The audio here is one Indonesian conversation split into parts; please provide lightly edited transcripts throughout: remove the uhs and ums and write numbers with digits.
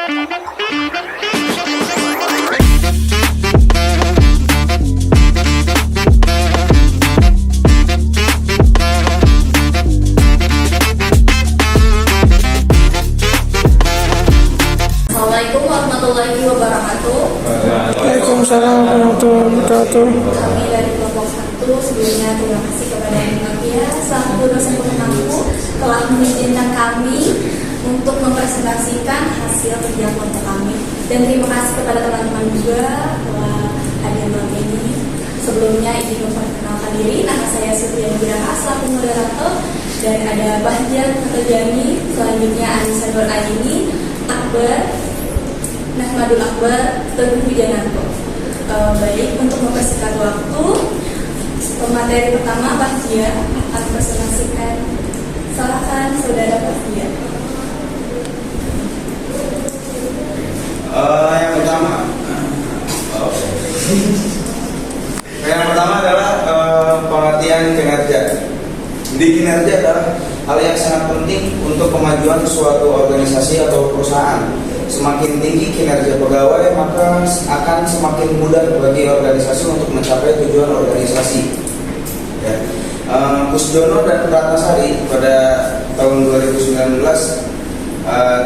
Assalamualaikum warahmatullahi wabarakatuh. Waalaikumsalam warahmatullahi wabarakatuh. Kami dari kelompok 1 sebelumnya terima kasih kepada Muhammadiyah selaku dosen pengampu telah mengizinkan kami untuk mempresentasikan hasil kerja kelompok kami, dan terima kasih kepada teman-teman juga telah hadir malam ini. Sebelumnya izin memperkenalkan diri, nama saya Siti Anggirah selaku moderator, dan ada Bahjan Terjani, selanjutnya Anissa Nur Aini, Akbar, Nahmadul Akbar, Teguh Wijananto. Baik, untuk mempersingkat waktu, materi pertama Bahjan akan presentasikan. Silakan saudara Bahjan. Yang pertama adalah pengertian kinerja. Di kinerja adalah hal yang sangat penting untuk kemajuan suatu organisasi atau perusahaan. Semakin tinggi kinerja pegawai, maka akan semakin mudah bagi organisasi untuk mencapai tujuan organisasi. Ya. Kusdono dan Ratnasari pada tahun 2019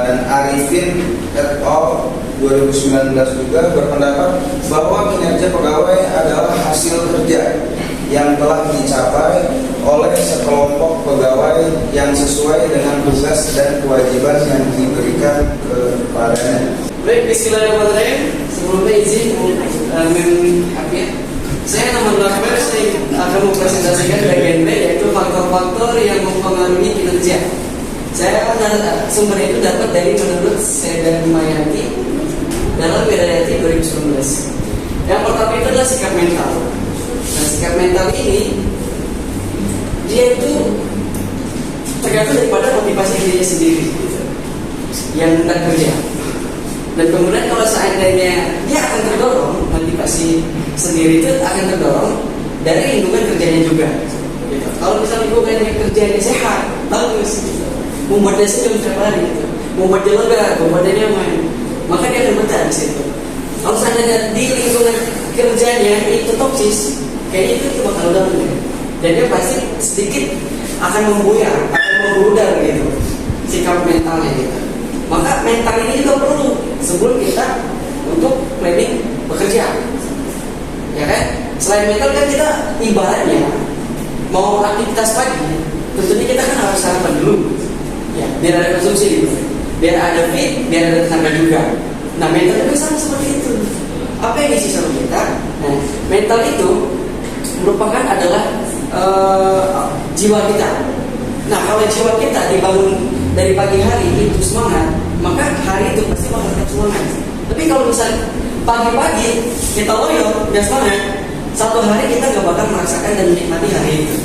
dan Arifin et al. 2019 juga berpendapat bahwa kinerja pegawai adalah hasil kerja yang telah dicapai oleh sekelompok pegawai yang sesuai dengan tugas dan kewajiban yang diberikan kepadanya. Baik, bismillahirrahmanirrahim. Sebelumnya izin saya nama Akbar, saya akan mempresentasikan bagian B, yaitu faktor-faktor yang mempengaruhi kinerja. Saya sumber itu dapat dari menurut Seda Mayanti dalam Wiradati 2019. Yang pertama itu adalah sikap mental. Nah, sikap mental ini dia itu tergantung daripada motivasi dirinya sendiri gitu, yang hendak kerja. Dan kemudian kalau seandainya dia akan terdorong, motivasi sendiri itu akan terdorong dari lingkungan kerjanya juga gitu. Kalau misalnya lingkungan kerjanya sehat, bagus gitu, membuat dia senyum setiap hari gitu, membuat dia lega, membuat dia nyaman, maka dia akan betah di situ. Kalau seandainya di lingkungan kerjanya itu toksis, kayak itu bakal down ya. Dan dia pasti sedikit akan membuyar, akan memudar gitu sikap mentalnya gitu. Maka mental ini juga perlu sebelum kita untuk planning bekerja, ya kan? Selain mental kan kita ibaratnya mau aktivitas pagi, tentunya kita kan harus sarapan dulu, ya, biar ada konsumsi gitu, biar ada fit, biar ada tenaga juga. Nah, mental itu sama seperti itu. Apa yang diisi sama kita? Nah, mental itu merupakan adalah jiwa kita. Nah, kalau jiwa kita dibangun dari pagi hari itu semangat, maka hari itu pasti bakal tetap semangat. Tapi kalau misalnya pagi-pagi kita loyo dan semangat, satu hari kita gak bakal merasakan dan menikmati hari itu.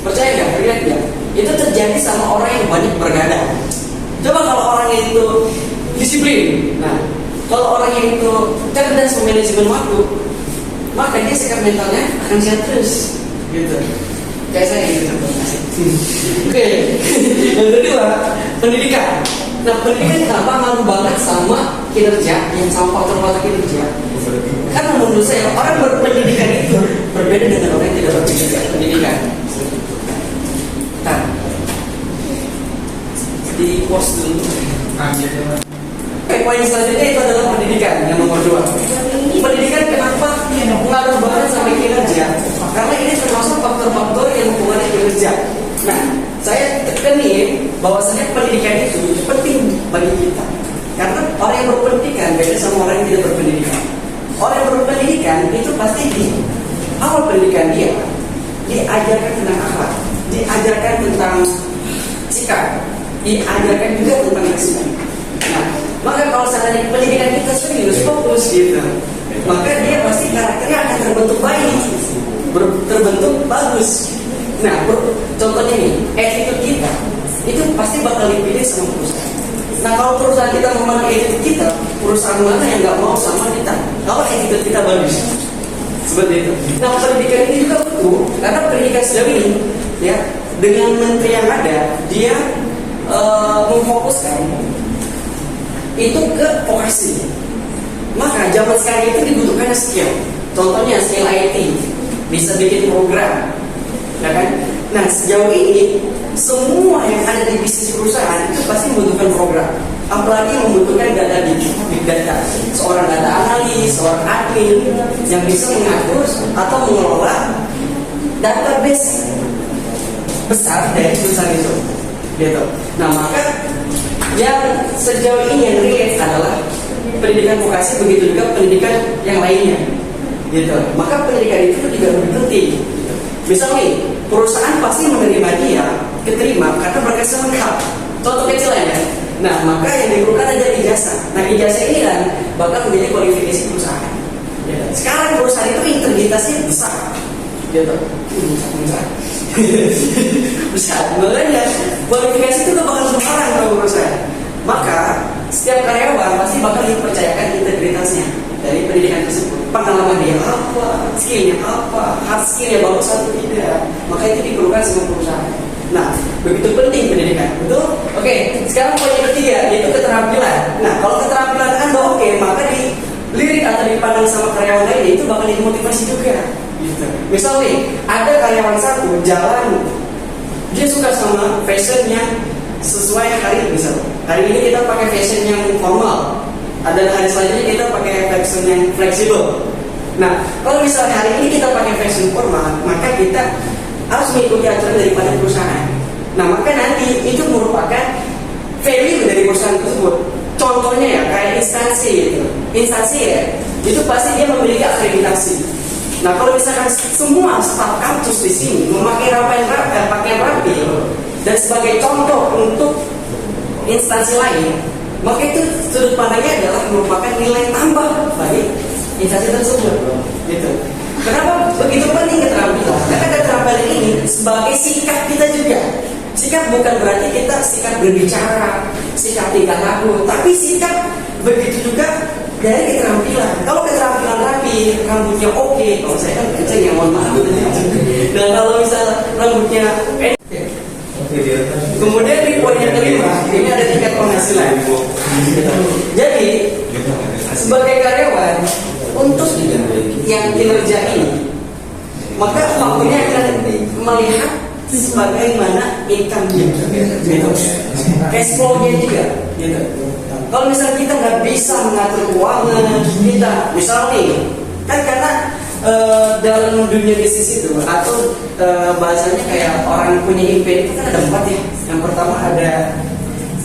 Percaya gak? Lihat ya, itu terjadi sama orang yang banyak bergadang. Coba kalau orang itu disiplin, nah kalau orang yang itu cerdas memanajemen waktu, maka dia sikap mentalnya akan sehat terus, gitu. Kayak saya gitu. Oke. Yang kedua, pendidikan. Nah, pendidikan kenapa ngaruh banget sama kinerja, yang sama faktor-faktor kinerja? Karena menurut saya orang berpendidikan itu berbeda dengan orang yang tidak berpendidikan. Nah, di post dulu. Poin selanjutnya itu adalah pendidikan yang nomor 2. Pendidikan kenapa mengaruh banget sama kinerja? Karena ini termasuk faktor-faktor yang mempengaruhi kinerja. Nah, saya tekenin bahwasanya pendidikan itu penting bagi kita. Karena orang yang berpendidikan beda sama orang yang tidak berpendidikan. Orang yang berpendidikan itu pasti di awal pendidikan dia diajarkan tentang akhlak, diajarkan tentang sikap, diajarkan juga tentang respect. Nah, maka kalau seandainya pendidikan kita serius, fokus gitu, maka dia pasti karakternya akan terbentuk baik, terbentuk bagus. Nah, contohnya nih, attitude kita itu pasti bakal dipilih sama perusahaan. Nah, kalau perusahaan kita memandang attitude kita, perusahaan mana yang nggak mau sama kita kalau attitude kita bagus? Seperti itu. Nah, pendidikan ini juga butuh, karena pendidikan sejauh ini, ya, dengan menteri yang ada, dia memfokuskan itu ke vokasi. Maka zaman sekarang itu dibutuhkan skill. Contohnya skill IT, bisa bikin program, ya kan? Nah sejauh ini semua yang ada di bisnis perusahaan itu pasti membutuhkan program, apalagi membutuhkan data big data. Seorang data analis, seorang admin yang bisa mengatur atau mengelola database besar dari perusahaan itu, gitu. Nah maka yang sejauh ini yang relate adalah pendidikan vokasi, begitu juga pendidikan yang lainnya, gitu. Maka pendidikan itu juga lebih penting. Misalnya perusahaan pasti menerima dia, keterima karena berkesan lengkap. Contoh kecil aja. Nah maka yang diperlukan adalah ijazah. Nah ijazah ini kan bakal menjadi kualifikasi perusahaan. Gitu. Sekarang perusahaan itu integritasnya besar, gitu. Besar. Makanya kualifikasi itu bakal berperan dalam perusahaan. Maka setiap karyawan pasti bakal dipercayakan integritasnya dari pendidikan tersebut. Pengalaman dia apa, skillnya apa, hard skillnya bagus atau tidak. Maka itu diperlukan semua perusahaan. Nah, begitu penting pendidikan, betul? Oke, sekarang poin yang ketiga yaitu keterampilan. Nah, kalau keterampilan Anda oke, maka dilirik atau dipandang sama karyawan lainnya itu bakal dimotivasi juga. Gitu. Misalnya ada karyawan satu jalan, dia suka sama fashion yang sesuai hari. Misal hari ini kita pakai fashion yang formal, ada hari selanjutnya kita pakai fashion yang fleksibel. Nah kalau misalnya hari ini kita pakai fashion formal, maka kita harus mengikuti aturan daripada perusahaan. Nah maka nanti itu merupakan value dari perusahaan tersebut. Contohnya ya kayak instansi itu, ya itu pasti dia memiliki akreditasi. Nah kalau misalkan semua staf kampus di sini memakai pakaian rapi dan sebagai contoh untuk instansi lain, maka itu sudut pandangnya adalah merupakan nilai tambah bagi instansi tersebut. Gitu. Kenapa begitu penting keterampilan? Karena keterampilan ini sebagai sikap kita juga. Sikap bukan berarti kita sikap berbicara, sikap tingkah laku, tapi sikap begitu juga dari keterampilan. Kalau keterampilan rapi, rambutnya oke, kalau saya kan kenceng ya mohon maaf. Dan kalau misal rambutnya kemudian di poin yang kelima, ini ada tingkat penghasilan. Jadi sebagai karyawan untuk yang kinerja ini, maka waktunya akan melihat sebagaimana income-nya, gitu. Cash flow-nya juga, gitu. Kalau misalnya kita nggak bisa mengatur keuangan kita, misal nih, kan karena dalam dunia bisnis itu atau bahasanya kayak orang punya impian itu kan ada 4 ya. Yang pertama ada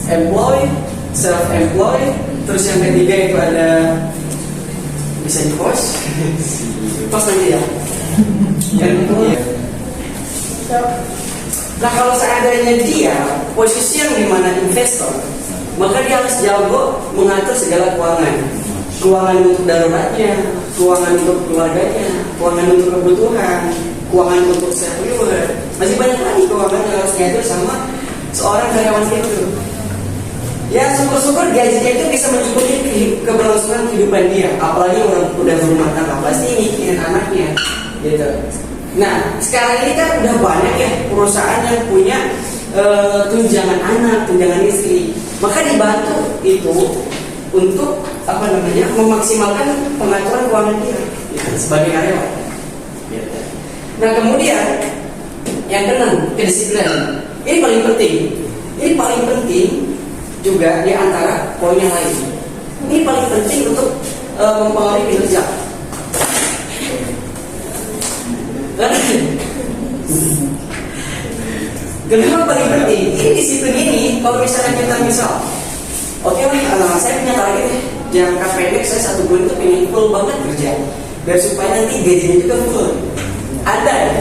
employee, self-employed, terus yang ketiga itu ada bisa di post nanti ya. Yang kedua. Nah kalau seandainya dia posisi yang dimana investor, maka dia harus jago mengatur segala keuangan untuk daruratnya, keuangan untuk keluarganya, keuangan untuk kebutuhan, keuangan untuk self reward. Masih banyak lagi keuangan yang harus diatur sama seorang karyawan itu. Ya syukur-syukur gajinya itu bisa mencukupi keberlangsungan kehidupan dia. Apalagi orang udah berumah tangga pasti mikirin anaknya, gitu. Nah sekarang ini kan udah banyak ya perusahaan yang punya tunjangan anak, tunjangan istri. Maka dibantu itu untuk memaksimalkan pengaturan keuangan dia sebagai karyawan. Nah kemudian yang keenam, kedisiplinan. Ini paling penting. Ini paling penting juga di antara poin yang lain. Ini paling penting untuk mempengaruhi kinerja. Kenapa paling penting? Ini disiplin ini kalau misalnya kita oke lah, saya punya target jangka pendek, saya 1 bulan itu pengen full banget kerja biar supaya nanti gajinya juga full. Ada ya,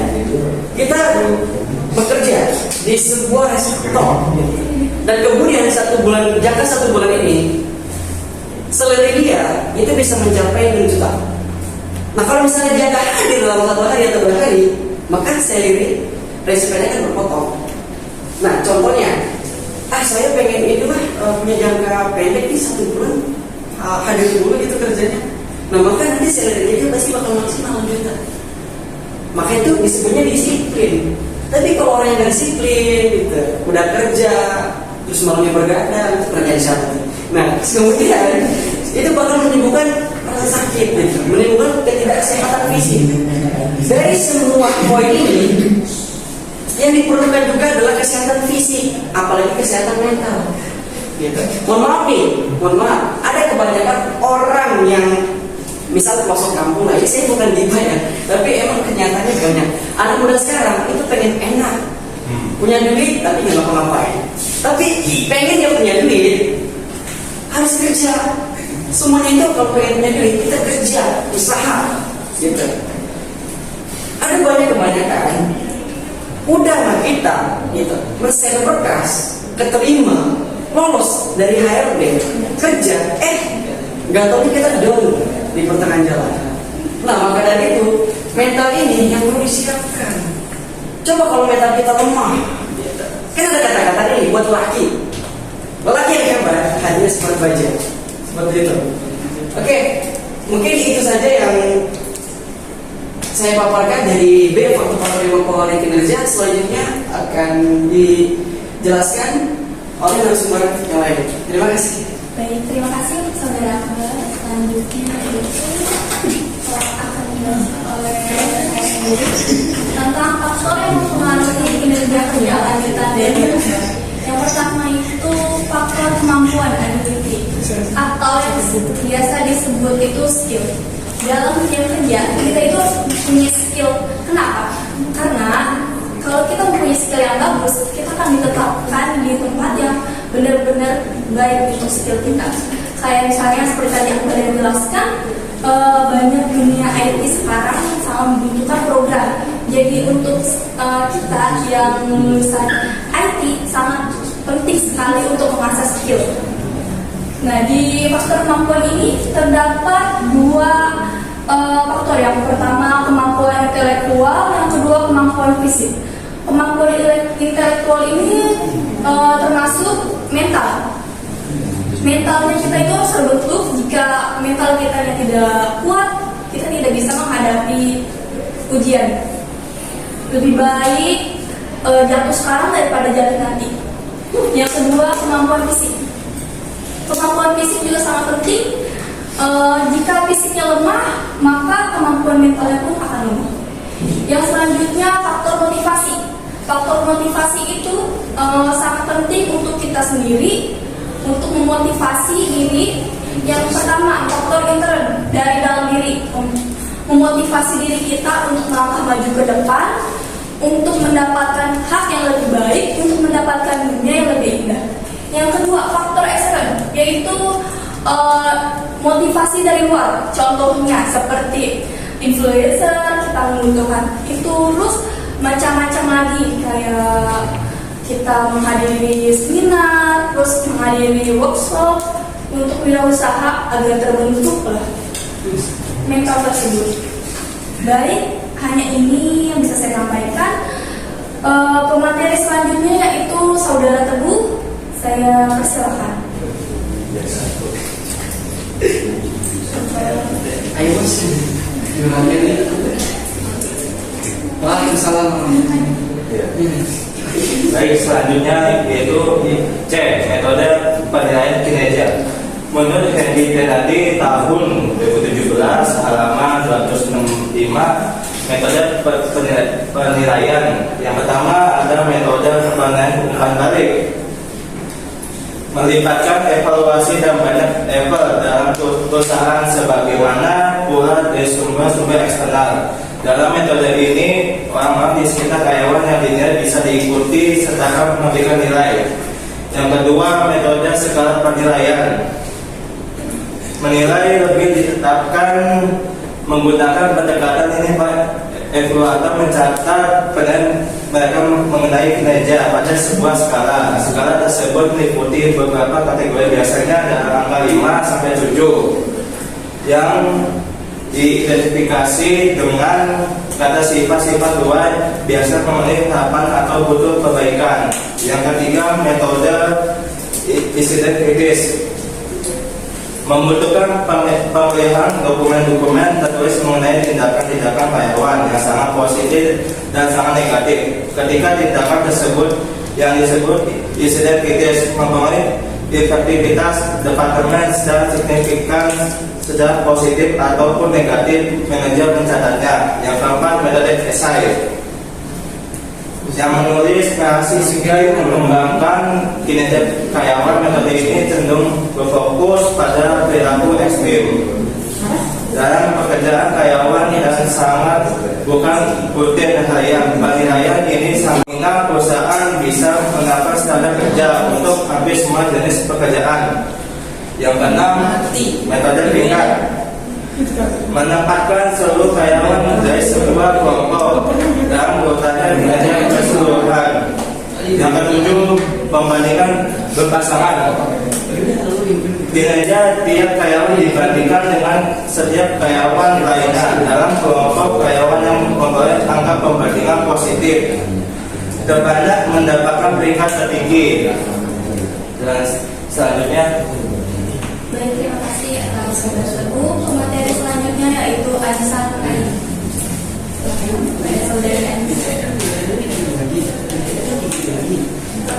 kita bekerja di sebuah restoran dan kemudian jangka 1 bulan ini salary dia itu bisa mencapai 6 juta. Nah kalau misalnya dia nggak hadir dalam 1 hari atau 2 hari, maka salary resikonya kan berpotong. Nah contohnya, saya pengen ini lah punya jangka pendek di 1 bulan hadir dulu gitu kerjanya. Nah maka nanti salary dia pasti bakal maksimal 6 juta. Maka itu disebutnya disiplin. Tapi kalau orang yang gak disiplin gitu, udah kerja terus malamnya bergadang, itu kerjaan siapa? Nah, kemudian itu bakal menimbulkan rasa sakit, gitu. Menimbulkan ketidaksehatan fisik. Dari semua poin ini, yang diperlukan juga adalah kesehatan fisik, apalagi kesehatan mental. Gitu. Mohon maaf, ada kebanyakan orang yang misal pelosok kampung lah, ya saya bukan gibah ya, tapi emang kenyataannya banyak. Anak muda sekarang itu pengen enak, punya duit tapi nggak ngapa-ngapain. Tapi pengen dia punya duit harus kerja. Semuanya itu kalau pengen punya duit kita kerja, usaha, gitu. Ada kebanyakan udah lah kita, gitu, mesin berkas, keterima, lolos dari HRD, kerja, nggak tahu kita down di pertengahan jalan. Nah, maka dari itu mental ini yang perlu disiapkan. Coba kalau mental kita lemah, kan ada kata-kata ini buat laki yang hebat hanya seperti baja, seperti itu. Oke, mungkin itu saja yang saya paparkan dari B faktor mempengaruhi kinerja. Selanjutnya akan dijelaskan oleh narasumber yang lain. Terima kasih. Baik, terima kasih untuk saudara Akbar. Selanjutnya itu akan dijelaskan oleh saya sendiri tentang faktor yang mempengaruhi kinerja kerja lanjutan dari yang pertama itu faktor kemampuan ability atau yang biasa disebut itu skill. Dalam dunia kerja kita itu harus punya skill. Kenapa? Karena kalau kita mempunyai skill yang bagus, kita akan ditetapkan di tempat yang benar-benar baik untuk skill kita. Kayak misalnya seperti tadi aku sudah jelaskan, banyak dunia IT sekarang sangat membutuhkan program. Jadi untuk kita yang lulusan IT sangat penting sekali untuk mengasah skill. Nah, di faktor kemampuan ini terdapat dua faktor. Yang pertama kemampuan intelektual, yang kedua kemampuan fisik. Kemampuan intelektual ini termasuk mental. Mentalnya kita itu harus terbentuk. Jika mental kita tidak kuat, kita tidak bisa menghadapi ujian. Lebih baik jatuh sekarang daripada jatuh nanti. Yang kedua kemampuan fisik. Kemampuan fisik juga sangat penting. Jika fisiknya lemah, maka kemampuan mentalnya pun akan lemah. Yang selanjutnya faktor motivasi. Faktor motivasi itu sangat penting untuk kita sendiri, untuk memotivasi diri. Yang pertama faktor intern dari dalam diri, memotivasi diri kita untuk melangkah maju ke depan, untuk mendapatkan hak yang lebih baik, untuk mendapatkan dunia yang lebih indah. Yang kedua faktor ekstern, yaitu motivasi dari luar. Contohnya seperti influencer, kita membutuhkan itu, terus macam-macam lagi kayak kita menghadiri seminar, terus menghadiri workshop untuk wirausaha agar terbentuk lah mental tersebut. Baik, hanya ini yang bisa saya sampaikan. Pemateri selanjutnya yaitu Saudara Teguh. Saya persilakan. Ayo bos, gimana ini? Waalaikumsalam. Baik, selanjutnya yaitu C, metode penilaian kinerja. Menurut Henry Tadi tahun 2017 halaman 265, metode penilaian yang pertama ada metode penilaian umpan balik, melibatkan evaluasi dan banyak level dalam perusahaan sebagaimana pula dari sumber-sumber eksternal. Dalam metode ini, orang-orang di sekitar karyawan yang dinilai bisa diikuti serta memberikan nilai. Yang kedua, metode skala penilaian. Menilai lebih ditetapkan menggunakan pendekatan ini Pak. Evaluator mencatat penilaian mereka mengenai kinerja pada sebuah skala. Skala tersebut meliputi beberapa kategori, biasanya ada angka 5 sampai 7 yang diidentifikasi dengan kata sifat-sifat luar biasa memenuhi tahapan atau butuh perbaikan. Yang ketiga, metode insiden kritis, membutuhkan pemeliharaan dokumen-dokumen tertulis mengenai tindakan-tindakan karyawan yang sangat positif dan sangat negatif. Ketika tindakan tersebut yang disebut insiden kritis mempengaruhi efektivitas departemen secara signifikan secara positif ataupun negatif manajer mencatatnya. Yang keempat, metode esai yang menulis narasi singkat mengembangkan kinerja karyawan. Metode ini cenderung berfokus pada perilaku ekstrim dalam pekerjaan karyawan dan sangat bukan rutin harian. Bagi harian ini sehingga perusahaan bisa mendapat standar kerja untuk hampir semua jenis pekerjaan. Yang keenam, metode tingkat menempatkan seluruh karyawan menjadi sebuah kelompok dan urutannya dengan keseluruhan. Yang ketujuh, pembandingan berpasangan. Kinerja tiap karyawan dibandingkan dengan setiap karyawan lainnya dalam kelompok karyawan yang memperoleh angka pembandingan positif terbanyak mendapatkan peringkat tertinggi. Dan selanjutnya, Baik, terima kasih saudara-saudaraku. Materi selanjutnya yaitu arisan hari. Pada saudara Andi.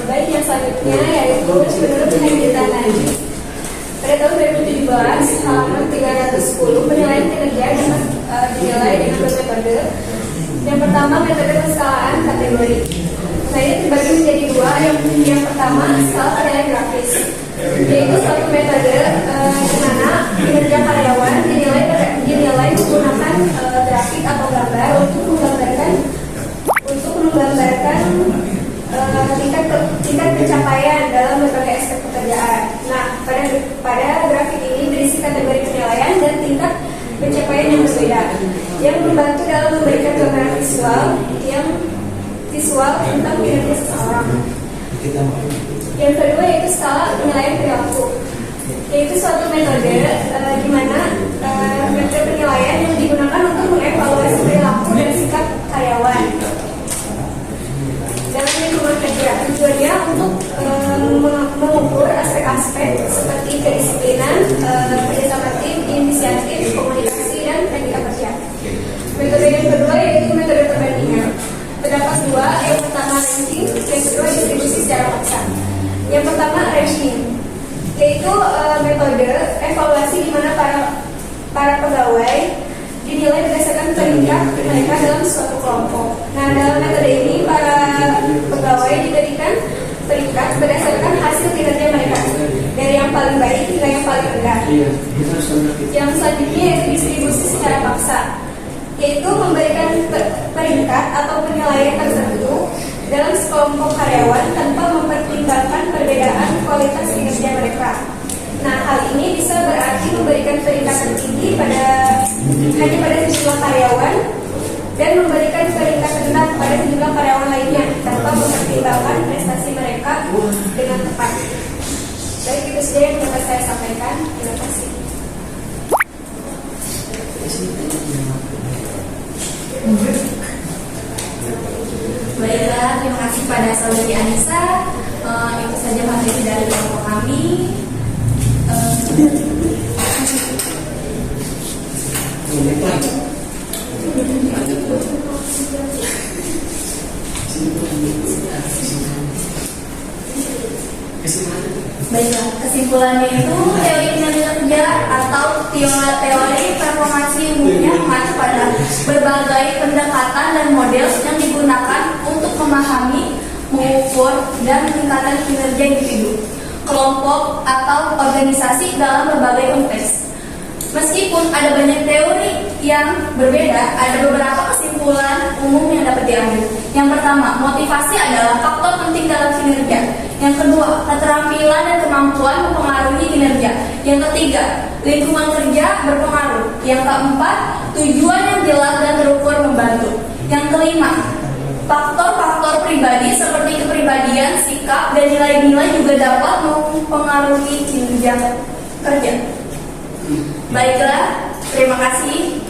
Baik, yang selanjutnya yaitu menurut Hendritan Nadi. Pada tahun 2017, halaman 310, penilaian kinerja dapat dinilai dengan metode. Yang pertama, metode penskalaan kategori. Nah, ini terbagi menjadi dua. Yang pertama, skala penilaian grafis, yaitu suatu metode di mana kinerja karyawan dinilai menggunakan grafik atau gambar untuk menggambarkan tingkat pencapaian dalam berbagai aspek pekerjaan. Nah, pada grafik ini berisi kategori penilaian dan tingkat pencapaian yang berbeda, yang membantu dalam memberikan gambaran visual tentang kinerja seseorang. Yang kedua yaitu skala penilaian perilaku, yaitu suatu metode di mana metode penilaian yang digunakan untuk mengevaluasi perilaku dan sikap karyawan dalam lingkungan kerja. Tujuannya untuk mengukur aspek-aspek seperti kedisiplinan, kerjasama tim, inisiatif, komunikasi, dan etika kerja. Metode yang kedua yaitu metode perbandingan. Terdapat dua, yang pertama ranking, yang kedua distribusi secara paksa. Yang pertama ranking, yaitu metode evaluasi di mana para pegawai dinilai berdasarkan peringkat mereka dalam suatu kelompok. Nah, dalam metode ini para pegawai diberikan peringkat berdasarkan hasil kinerja mereka dari yang paling baik hingga yang paling rendah. Yang selanjutnya yaitu distribusi secara paksa, yaitu memberikan peringkat atau penilaian tertentu dalam sekelompok karyawan tanpa mempertimbangkan perbedaan kualitas kinerja mereka. Nah, hal ini bisa berarti memberikan peringkat tertinggi hanya pada sejumlah karyawan dan memberikan peringkat rendah pada sejumlah karyawan lainnya tanpa mempertimbangkan prestasi mereka dengan tepat. Baik, itu saja yang dapat saya sampaikan. Terima kasih. Baiklah, terima kasih pada saudari Anissa. Itu saja materi dari kelompok kami. Baiklah, kesimpulannya itu teori kinerja kerja atau teori performasi umumnya mengacu pada berbagai pendekatan dan model yang digunakan untuk memahami, mengukur, dan meningkatkan kinerja individu, kelompok, atau organisasi dalam berbagai konteks. Meskipun ada banyak teori yang berbeda, ada beberapa kesimpulan umum yang dapat diambil. Yang pertama, motivasi adalah faktor penting dalam kinerja. Yang kedua, keterampilan dan kemampuan mempengaruhi kinerja. Yang ketiga, lingkungan kerja berpengaruh. Yang keempat, tujuan yang jelas dan terukur membantu. Yang kelima, faktor-faktor pribadi seperti kepribadian, sikap, dan nilai-nilai juga dapat mempengaruhi kinerja kerja. Baiklah, terima kasih.